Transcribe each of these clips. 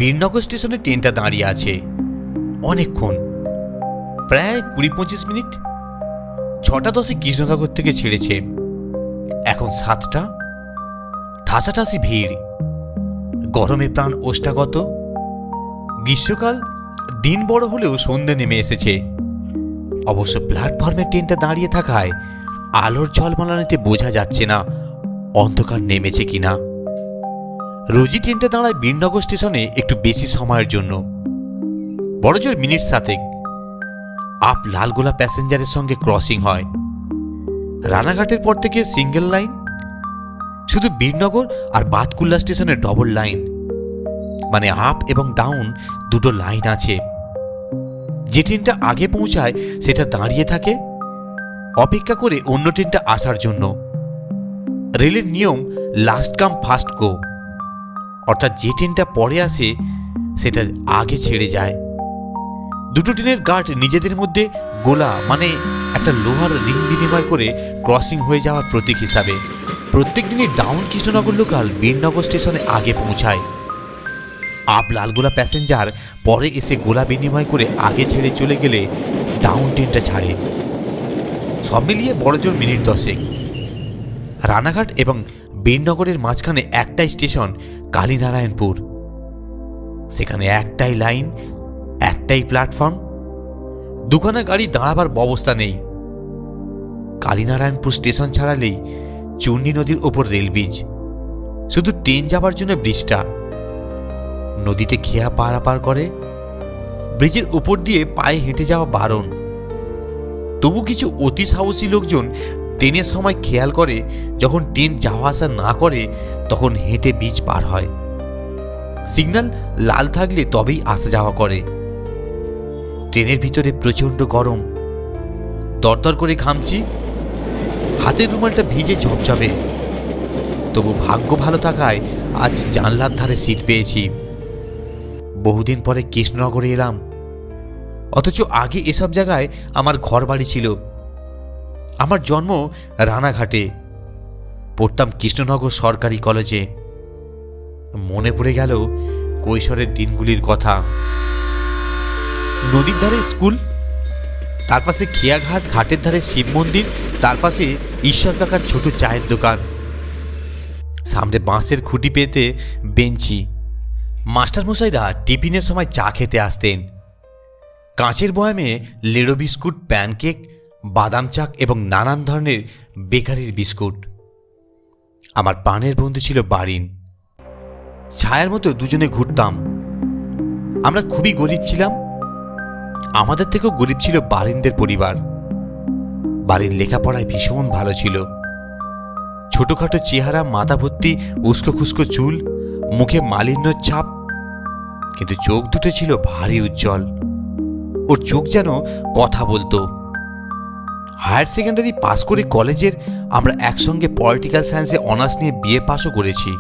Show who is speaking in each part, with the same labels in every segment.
Speaker 1: বীরনগর স্টেশনে ট্রেনটা দাঁড়িয়ে আছে অনেকক্ষণ, প্রায় 20-25 মিনিট। 6:10 কৃষ্ণনগর থেকে ছেড়েছে, এখন 7টা। ঠাসাঠাসি ভিড়, গরমে প্রাণ ওষ্ঠাগত। গ্রীষ্মকাল, দিন বড় হলেও সন্ধ্যে নেমে এসেছে। অবশ্য প্ল্যাটফর্মে ট্রেনটা দাঁড়িয়ে থাকায় আলোর ঝলমালানিতে বোঝা যাচ্ছে না অন্ধকার নেমেছে কিনা। রোজই ট্রেনটা দাঁড়ায় বীরনগর স্টেশনে একটু বেশি সময়ের জন্য, বড়জোর মিনিট 7 আপ লালগোলা প্যাসেঞ্জারের সঙ্গে ক্রসিং হয়। রানাঘাটের পর থেকে সিঙ্গেল লাইন, শুধু বীরনগর আর বাতকুল্লা স্টেশনে ডবল লাইন, মানে আপ এবং ডাউন দুটো লাইন আছে। যে ট্রেনটা আগে পৌঁছায় সেটা দাঁড়িয়ে থাকে অপেক্ষা করে অন্য ট্রেনটা আসার জন্য। রেলের নিয়ম লাস্ট কাম ফার্স্ট গো, অর্থাৎ যে ট্রেনটা পরে আসে সেটা আগে ছেড়ে যায়। দুটো ট্রেনের গার্ড নিজেদের মধ্যে গোলা, মানে একটা লোহার রিং বিনিময় করে ক্রসিং হয়ে যাওয়ার প্রতীক হিসাবে প্রত্যেক দিনই ডাউন কৃষ্ণনগর লোকাল বীরনগর স্টেশনে আগে পৌঁছায়। আপ লালগোলা প্যাসেঞ্জার পরে এসে গোলা বিনিময় করে আগে ছেড়ে চলে গেলে ডাউন ট্রেনটা ছাড়ে। সব মিলিয়ে বড়জোর মিনিট 10। রানাঘাট এবং বীরনগরের মাঝখানে একটাই স্টেশন কালীনারায়ণপুর। সেখানে একটাই লাইন, একটাই প্ল্যাটফর্ম, দুখানা গাড়ি দাঁড়াবার ব্যবস্থা নেই। কালীনারায়ণপুর স্টেশন ছাড়ালেই চূর্ণী নদীর ওপর রেল ব্রিজ, শুধু ট্রেন যাবার জন্য ব্রিজটা। নদীতে খেয়া পারাপার করে, ব্রিজের উপর দিয়ে পায়ে হেঁটে যাওয়া বারণ। তবু কিছু অতি সাহসী লোকজন ট্রেনের সময় খেয়াল করে যখন ট্রেন যাওয়া আসা না করে তখন হেঁটে ব্রিজ পার হয়। সিগন্যাল লাল থাকলে তবেই আসা যাওয়া করে। ট্রেনের ভিতরে প্রচণ্ড গরম, দরদর করে ঘামছি, হাতের রুমালটা ভিজে ঝপঝপে। তবু ভাগ্য ভালো থাকায় আজ জানলার ধারে সিট পেয়েছি। বহুদিন পরে কৃষ্ণনগরে এলাম, অথচ আগে এসব জায়গায় আমার ঘর বাড়ি ছিল। আমার জন্ম রানাঘাটে, পড়তাম কৃষ্ণনগর সরকারি কলেজে। মনে পড়ে গেল কৈশোরের দিনগুলির কথা। নদীর ধারে স্কুল, তার পাশে খেয়াঘাট, ঘাটের ধারে শিব মন্দির, তার পাশে ঈশ্বর কাকার ছোট চায়ের দোকান, সামনে বাঁশের খুঁটি পেতে বেঞ্চি। মাস্টারমশাইরা টিফিনের সময় চা খেতে আসতেন। কাঁচের বয়ামে লেড়ো বিস্কুট, প্যানকেক, বাদাম চাক এবং নানান ধরনের বেকারির বিস্কুট। আমার প্রাণের বন্ধু ছিল বারিন। ছায়ার মতো দুজনে ঘুরতাম। আমরা খুবই গরিব ছিলাম। আমাদের থেকেও গরিব ছিল বারিনদের পরিবার। বাড়ির লেখাপড়ায় ভীষণ ভালো ছিল। ছোটখাটো চেহারা, মাথা ভর্তি উস্কো খুস্কো চুল, মুখে মালিন্যর ছাপ, কিন্তু চোখ দুটো ছিল ভারী উজ্জ্বল। ওর চোখ যেন কথা বলতো। হায়ার সেকেন্ডারি পাস করে কলেজের আমরা একসঙ্গে পলিটিক্যাল সায়েন্সে অনার্স নিয়ে বিএ পাসও করেছি।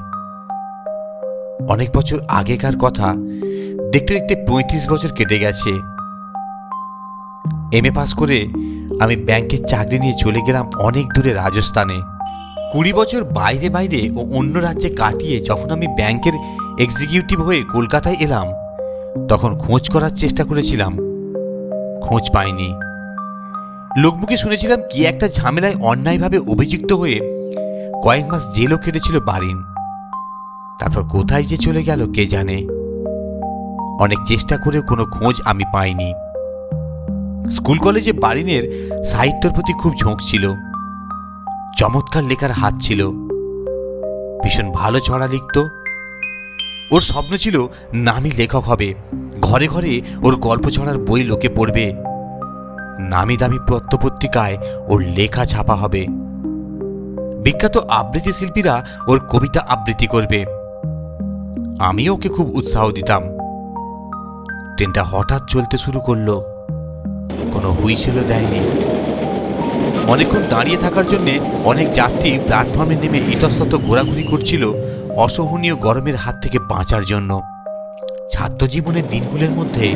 Speaker 1: অনেক বছর আগেকার কথা, দেখতে দেখতে 35 বছর কেটে গেছে। এমএ পাস করে আমি ব্যাংকের চাকরি নিয়ে চলে গেলাম অনেক দূরে রাজস্থানে। 20 বছর বাইরে বাইরে ও অন্য রাজ্যে কাটিয়ে যখন আমি ব্যাংকের এক্সিকিউটিভ হয়ে কলকাতায় এলাম, তখন খোঁজ করার চেষ্টা করেছিলাম, খোঁজ পাইনি। লোকমুখে শুনেছিলাম কি একটা ঝামেলায় অন্যায়ভাবে অভিযুক্ত হয়ে কয়েক মাস জেলও কেটেছিল বারিন। তারপর কোথায় যে চলে গেল কে জানে। অনেক চেষ্টা করেও কোনো খোঁজ আমি পাইনি। স্কুল কলেজে বারিনের সাহিত্যের প্রতি খুব ঝোঁক ছিল। চমৎকার লেখার হাত ছিল, ভীষণ ভালো ছড়া লিখত। ওর স্বপ্ন ছিল নামী লেখক হবে, ঘরে ঘরে ওর গল্প ছড়ার বই লোকে পড়বে, নামি দামি পত্রপত্রিকায় ওর লেখা ছাপা হবে, বিখ্যাত আবৃত্তি শিল্পীরা ওর কবিতা আবৃত্তি করবে। আমিও ওকে খুব উৎসাহ দিতাম। ট্রেনটা হঠাৎ চলতে শুরু করলো, কোনো হুইসেলও দেয়নি। অনেকক্ষণ দাঁড়িয়ে থাকার জন্যে অনেক যাত্রী প্ল্যাটফর্মে নেমে ইতস্তত ঘোরাঘুরি করছিল অসহনীয় গরমের হাত থেকে বাঁচার জন্য। ছাত্র জীবনের দিনগুলোর মধ্যে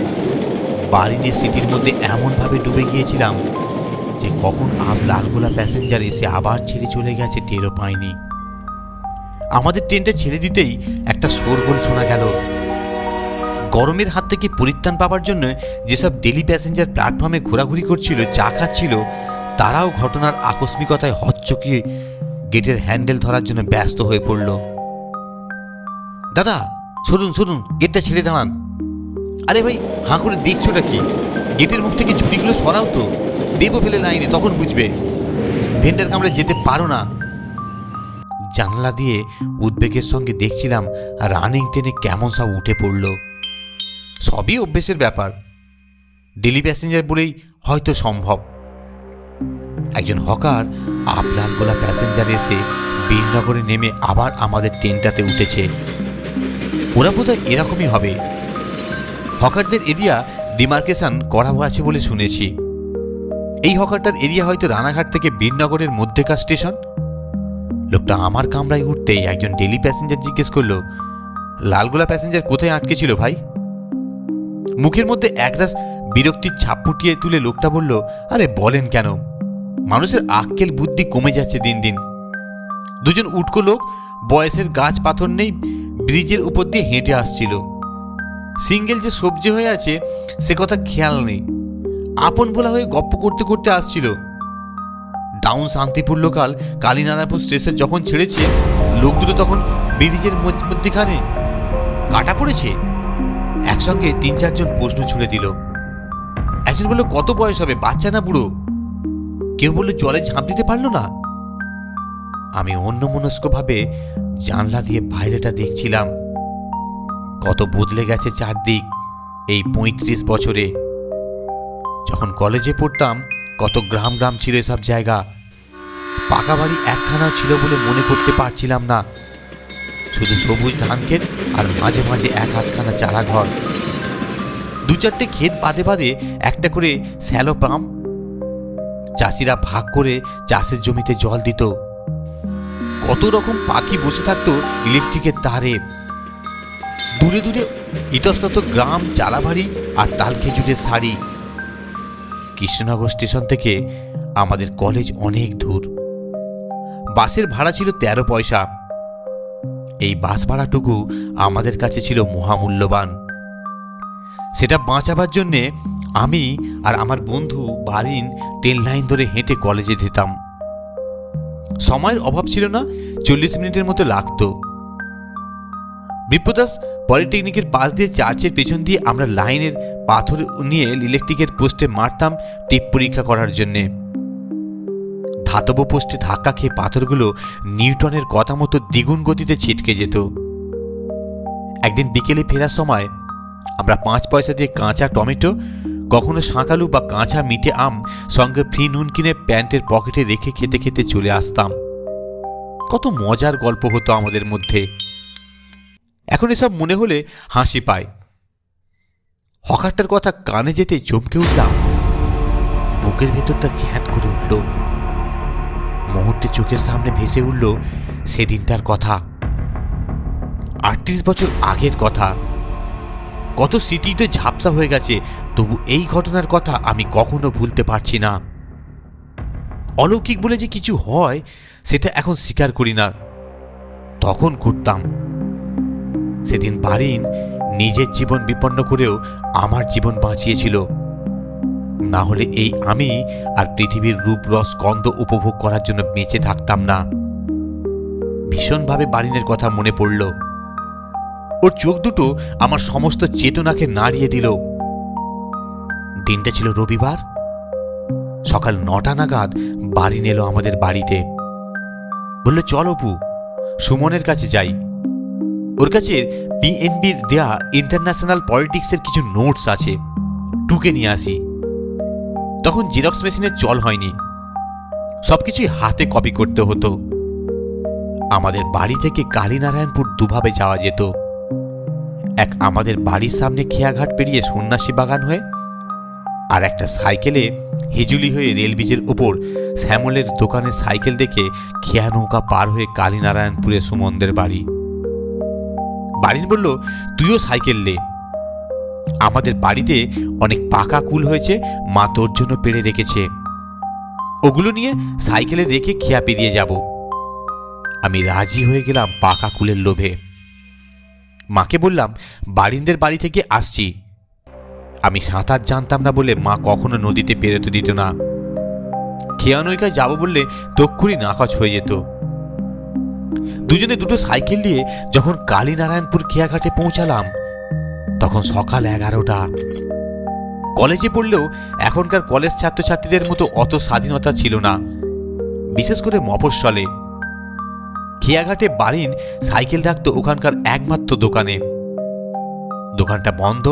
Speaker 1: বারিনের স্মৃতির মধ্যে এমনভাবে ডুবে গিয়েছিলাম যে কখন আপ লালগোলা প্যাসেঞ্জার এসে আবার ছেড়ে চলে গেছে টেরও পাইনি। আমাদের ট্রেনটা ছেড়ে দিতেই একটা শোরগোল শোনা গেল। গরমের হাত থেকে পরিত্রাণ পাওয়ার জন্য যেসব ডেলি প্যাসেঞ্জার প্ল্যাটফর্মে ঘোরাঘুরি করছিল, চা খাচ্ছিল, তারাও ঘটনার আকস্মিকতায় হকচকিয়ে গেটের হ্যান্ডেল ধরার জন্য ব্যস্ত হয়ে পড়ল। দাদা শুনুন শুনুন, গেটটা ছেড়ে দাঁড়ান। আরে ভাই, হাঁ করে দেখছোটা কি? গেটের মুখ থেকে ঝুড়িগুলো সরাও তো, দেবো ফেলে লাইনে, তখন বুঝবে। ভেন্ডার কামড়ে যেতে পারো না। জানলা দিয়ে উদ্বেগের সঙ্গে দেখছিলাম রানিং ট্রেনে কেমন সব উঠে পড়ল। সবই অভ্যেসের ব্যাপার, ডেলি প্যাসেঞ্জার বলেই হয়তো সম্ভব। একজন হকার আপনার গোলা প্যাসেঞ্জার এসে বীরনগরে নেমে আবার আমাদের ট্রেনটাতে উঠেছে। ওরা বোধহয় এরকমই হবে। হকারদের এরিয়া ডিমার্কেশন করা আছে বলে শুনেছি। এই হকারটার এরিয়া হয়তো রানাঘাট থেকে বীরনগরের মধ্যেকার স্টেশন। লোকটা আমার কামরায় উঠতেই একজন ডেলি প্যাসেঞ্জার জিজ্ঞেস করলো, লালগোলা প্যাসেঞ্জার কোথায় আটকে ছিল ভাই? মুখের মধ্যে একরাশ বিরক্তির ছাপ ফুটিয়ে তুলে লোকটা বলল, আরে বলেন কেন, মানুষের আক্কেল বুদ্ধি কমে যাচ্ছে দিন দিন। দুজন উটকো লোক, বয়সের গাছ পাথর নেই, ব্রিজের উপর দিয়ে হেঁটে আসছিল। সিঙ্গেল যে সবজি হয়ে আছে সে কথা খেয়াল নেই, আপন বলা হয়ে গপ্প করতে করতে আসছিল। Down Shantipur local Kalinarayanpur station যখন ছেড়েছে, লোক দুটো তখন ব্রিজের মধ্যখানে কাটা পড়েছে। একসঙ্গে 3-4 জন প্রশ্ন ছুড়ে দিল। একজন বলল, কত বয়স হবে, বাচ্চা না বুড়ো? কেউ বলল, জলে ঝাঁপ দিতে পারলো না। আমি অন্যমনস্কভাবে জানলা দিয়ে বাইরেটা দেখছিলাম। কত বদলে গেছে চারদিক এই 35 বছরে। যখন কলেজে পড়তাম কত গ্রাম গ্রাম ছিল এসব জায়গা। পাকা বাড়ি একখানাও ছিল বলে মনে করতে পারছিলাম না। শুধু সবুজ ধান ক্ষেত আর মাঝে মাঝে 1-8খানা চারা ঘর। 2-4টে ক্ষেত বাদে বাদে একটা করে শ্যালো পাম্প। চাষিরা ভাগ করে চাষের জমিতে জল দিত। কত রকম পাখি বসে থাকতো ইলেকট্রিকের তারে। দূরে দূরে ইতস্তত গ্রাম, চালাবাড়ি আর তাল খেজুরের সারি। কৃষ্ণনগর স্টেশন থেকে আমাদের কলেজ অনেক দূর। বাসের ভাড়া ছিল 13 পয়সা। এই বাস ভাড়াটুকু আমাদের কাছে ছিল মহামূল্যবান। সেটা বাঁচাবার জন্যে আমি আর আমার বন্ধু বারিন ট্রেন লাইন ধরে হেঁটে কলেজে যেতাম। সময়ের অভাব ছিল না, 40 মিনিটের মতো লাগতো। বিপ্রদাস পলিটেকনিকের পাশ দিয়ে চার্চের পেছন দিয়ে আমরা লাইনের পাথর নিয়ে ইলেকট্রিকের পোস্টে মারতাম টিপ পরীক্ষা করার জন্যে। ধাতব পোস্টে ধাক্কা খেয়ে পাথরগুলো নিউটনের কথা মতো দ্বিগুণ গতিতে ছিটকে যেত। একদিন বিকেলে ফেরার সময় আমরা 5 পয়সা দিয়ে কাঁচা টমেটো, কখনো শাঁকালু বা কাঁচা মিঠে আম সঙ্গে ফ্রি নুন কিনে প্যান্টের পকেটে রেখে খেতে খেতে চলে আসতাম। কত মজার গল্প হতো আমাদের মধ্যে। এখন এসব মনে হলে হাসি পায়। হকারটার কথা কানে যেতে চমকে উঠলাম। বুকের ভেতরটা ঝ্যাঁট করে উঠল। মুহূর্তে চোখের সামনে ভেসে উঠল সেদিনটার কথা। 38 বছর আগের কথা। কত স্মৃতিতে ঝাপসা হয়ে গেছে, তবু এই ঘটনার কথা আমি কখনো ভুলতে পারছি না। অলৌকিক বলে যে কিছু হয় সেটা এখন স্বীকার করি না, তখন করতাম। সেদিন বারিন নিজের জীবন বিপন্ন করেও আমার জীবন বাঁচিয়েছিল। না হলে এই আমি আর পৃথিবীর রূপ রস গন্ধ উপভোগ করার জন্য বেঁচে থাকতাম না। ভীষণভাবে বারিনের কথা মনে পড়ল। ওর চোখ দুটো আমার সমস্ত চেতনাকে নাড়িয়ে দিল। দিনটা ছিল রবিবার। সকাল 9টা নাগাদ বারিন এলো আমাদের বাড়িতে। বলল, চল অপু, সুমনের কাছে যাই। ওর কাছে পিএনবির দেয়া ইন্টারন্যাশনাল পলিটিক্সের কিছু নোটস আছে, টুকে নিয়ে আসি। তখন জেরক্স মেশিনের চল হয়নি, সবকিছুই হাতে কপি করতে হতো। আমাদের বাড়ি থেকে কালীনারায়ণপুর দুভাবে যাওয়া যেত। এক আমাদের বাড়ির সামনে খেয়াঘাট পেরিয়ে সন্ন্যাসী বাগান হয়ে, আর একটা সাইকেলে হিজুলি হয়ে রেল ব্রিজের ওপর শ্যামলের দোকানে সাইকেল রেখে খেয়া নৌকা পার হয়ে কালীনারায়ণপুরে সুমনদের বাড়ি। বারিন বলল, তুইও সাইকেল লে, আমাদের বাড়িতে অনেক পাকা কুল হয়েছে, মা তোর জন্য পেড়ে রেখেছে, ওগুলো নিয়ে সাইকেলে রেখে খেয়া পেরিয়ে যাব। আমি রাজি হয়ে গেলাম পাকা কুলের লোভে। মাকে বললাম বারিনদের বাড়ি থেকে আসছি। আমি সাঁতার জানতাম না বলে মা কখনো নদীতে পেরোতে দিত না। খেয়া নৌকায় যাবো বললে তক্ষুনি নাকচ হয়ে যেত। দুজনে দুটো সাইকেল নিয়ে যখন কালীনারায়ণপুর খেয়াঘাটে পৌঁছালাম তখন সকাল 11টা। কলেজে পড়লেও এখনকার কলেজ ছাত্রছাত্রীদের মতো অত স্বাধীনতা ছিল না, বিশেষ করে মফস্বলে। খেয়াঘাটে বারিন সাইকেল রাখতো ওখানকার একমাত্র দোকানে। দোকানটা বন্ধ।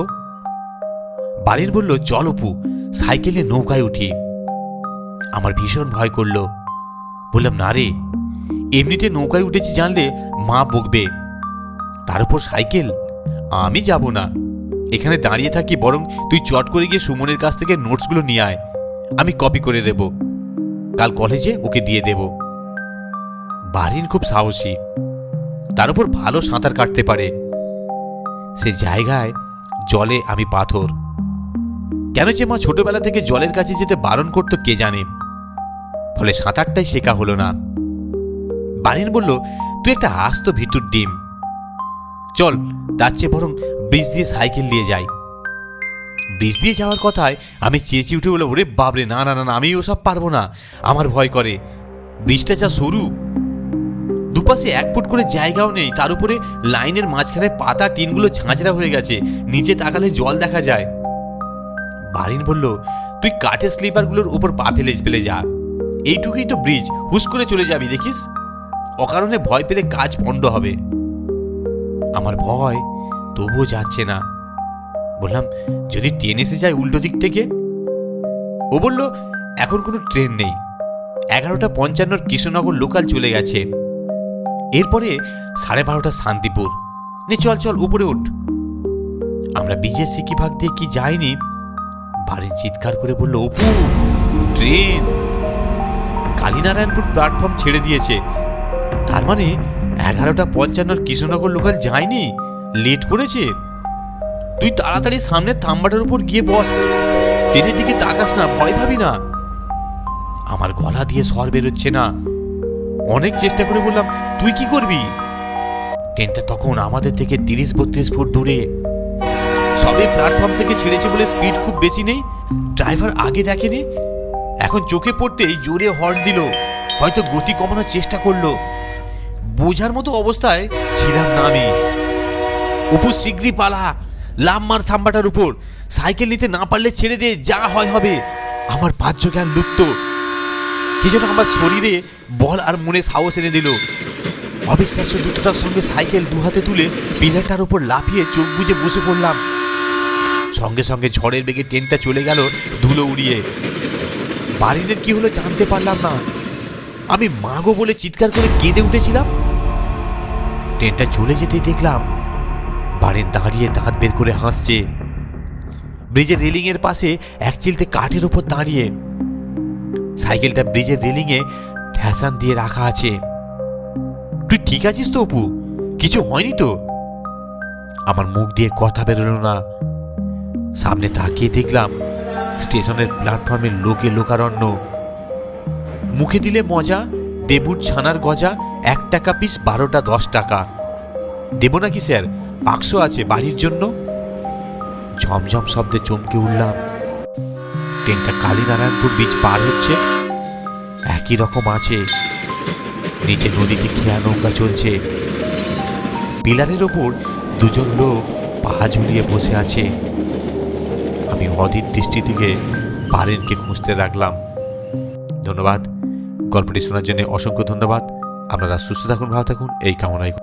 Speaker 1: বারিন বলল, চল অপু, সাইকেলে নৌকায় উঠি। আমার ভীষণ ভয় করলো। বললাম, না রে, এমনিতে নৌকায় উঠেছি জানলে মা বকবে, তার উপর সাইকেল, আমি যাব না। এখানে দাঁড়িয়ে থাকি, বরং তুই চট করে গিয়ে সুমনের কাছ থেকে নোটসগুলো নিয়ে আয়, আমি কপি করে দেব, কাল কলেজে ওকে দিয়ে দেব। বারিন খুব সাহসী, তার উপর ভালো সাঁতার কাটতে পারে। সে জায়গায় জলে আমি পাথর। কেন যে মা ছোটবেলা থেকে জলের কাছে যেতে বারণ করতো কে জানে, ফলে সাঁতারটাই শেখা হলো না। বারিন বলল, তুই একটা আস্ত ভিতর ডিম, চল তার চেয়ে বরং ব্রিজ দিয়ে সাইকেল নিয়ে যাই। ব্রিজ দিয়ে যাওয়ার কথায় আমি চেঁচিয়ে উঠে বলল, ওরে বাবরে, না না না, আমি ওসব পারবো না, আমার ভয় করে। ব্রিজটা যা সরু, দুপাশে 1 ফুট করে জায়গাও নেই, তার উপরে লাইনের মাঝখানে পাতা টিনগুলো ঝাঁঝরা হয়ে গেছে, নিচে তাকালে জল দেখা যায়। বারিন বলল, তুই কাঠের স্লিপারগুলোর উপর পা ফেলে যা, এইটুকুই তো ব্রিজ, হুস করে চলে যাবি, দেখিস অকারণে ভয় পেলে কাজ পণ্ড হবে। আমার ভয় তবুও যাচ্ছে না। বললাম, যদি ট্রেন এসে যায় উল্টো দিক থেকে? ও বলল, এখন কোনো ট্রেন নেই, 11:55 কৃষ্ণনগর লোকাল চলে গেছে, এরপরে 12:30 শান্তিপুর। নে চল চল, উপরে উঠ। আমরা ব্রিজের সিকি ভাগ দিয়ে কি যাইনি, বারিন চিৎকার করে বলল, অপু, ট্রেন কালীনারায়ণপুর প্ল্যাটফর্ম ছেড়ে দিয়েছে, তার মানে 11:55 কৃষ্ণনগর লোকাল যায়নি, লেট করেছে। তুই তাড়াতাড়ি সামনের থাম্বাটার উপর গিয়ে বস, ট্রেনের দিকে তাকাস না, ভয় পাবি না। আমার গলা দিয়ে স্বর বেরোচ্ছে না। অনেক চেষ্টা করে বললাম, তুই কি করবি? ট্রেনটা তখন আমাদের থেকে 30-32 ফুট দূরে। সবে প্ল্যাটফর্ম থেকে ছেড়েছে বলে স্পিড খুব বেশি নেই, ড্রাইভার আগে দেখেনি, এখন চোখে পড়তেই জোরে হর্ন দিল, হয়তো গতি কমানোর চেষ্টা করলো। বোঝার মতো অবস্থায় ছিলাম না আমি। উপর শীঘ্রই পালা, লাম মার থাম্বাটার উপর, সাইকেল নিতে না পারলে ছেড়ে দে, যা হয় হবে। আমার বাহ্য জ্ঞান লুপ্ত, কি যেন আমার শরীরে বল আর মনে সাহস এনে দিল। অবিশ্বাস্য দ্রুততার সঙ্গে সাইকেল 2 হাতে তুলে পিলারটার উপর লাফিয়ে চোখ বুজে বসে পড়লাম। সঙ্গে সঙ্গে ঝড়ের বেগে ট্রেনটা চলে গেল ধুলো উড়িয়ে। বারিনের কি হলো জানতে পারলাম না। আমি মাগো বলে চিৎকার করে কেঁদে উঠেছিলাম। ট্রেনটা চলে যেতেই দেখলাম বারিন দাঁড়িয়ে দাঁত বের করে হাসছে, ব্রিজের রেলিং এর পাশে এক চিলতে কাঠের উপর দাঁড়িয়ে। সাইকেলটা ব্রিজের রেলিং এ ঠ্যাসান দিয়ে রাখা আছে। তুই ঠিক আছিস তো অপু? কিছু হয়নি তো? আমার মুখ দিয়ে কথা বেরোলো না। সামনে তাকিয়ে দেখলাম স্টেশনের প্ল্যাটফর্মে লোকে লোকারণ্য। মুখে দিলে মজা, দেবুর ছানার গজা 1 টাকা পিস, 12টা 10 টাকা। দেব নাকি স্যার? বাক্স আছে বাড়ির জন্য। ঝমঝম শব্দে চমকে উঠলাম। ট্রেনটা কালীনারায়ণপুর ব্রিজ পার হচ্ছে, একই রকম আছে। নিচে নদীতে খেয়া নৌকা চলছে, পিলারের ওপর 2 জন লোক পা ঝুলিয়ে বসে আছে। আমি অধীর দৃষ্টি থেকে বারিনকে খুঁজতে লাগলাম। ধন্যবাদ, গল্পটি শোনার জন্য অসংখ্য ধন্যবাদ। আপনারা সুস্থ থাকুন, ভালো থাকুন, এই কামনাই করি।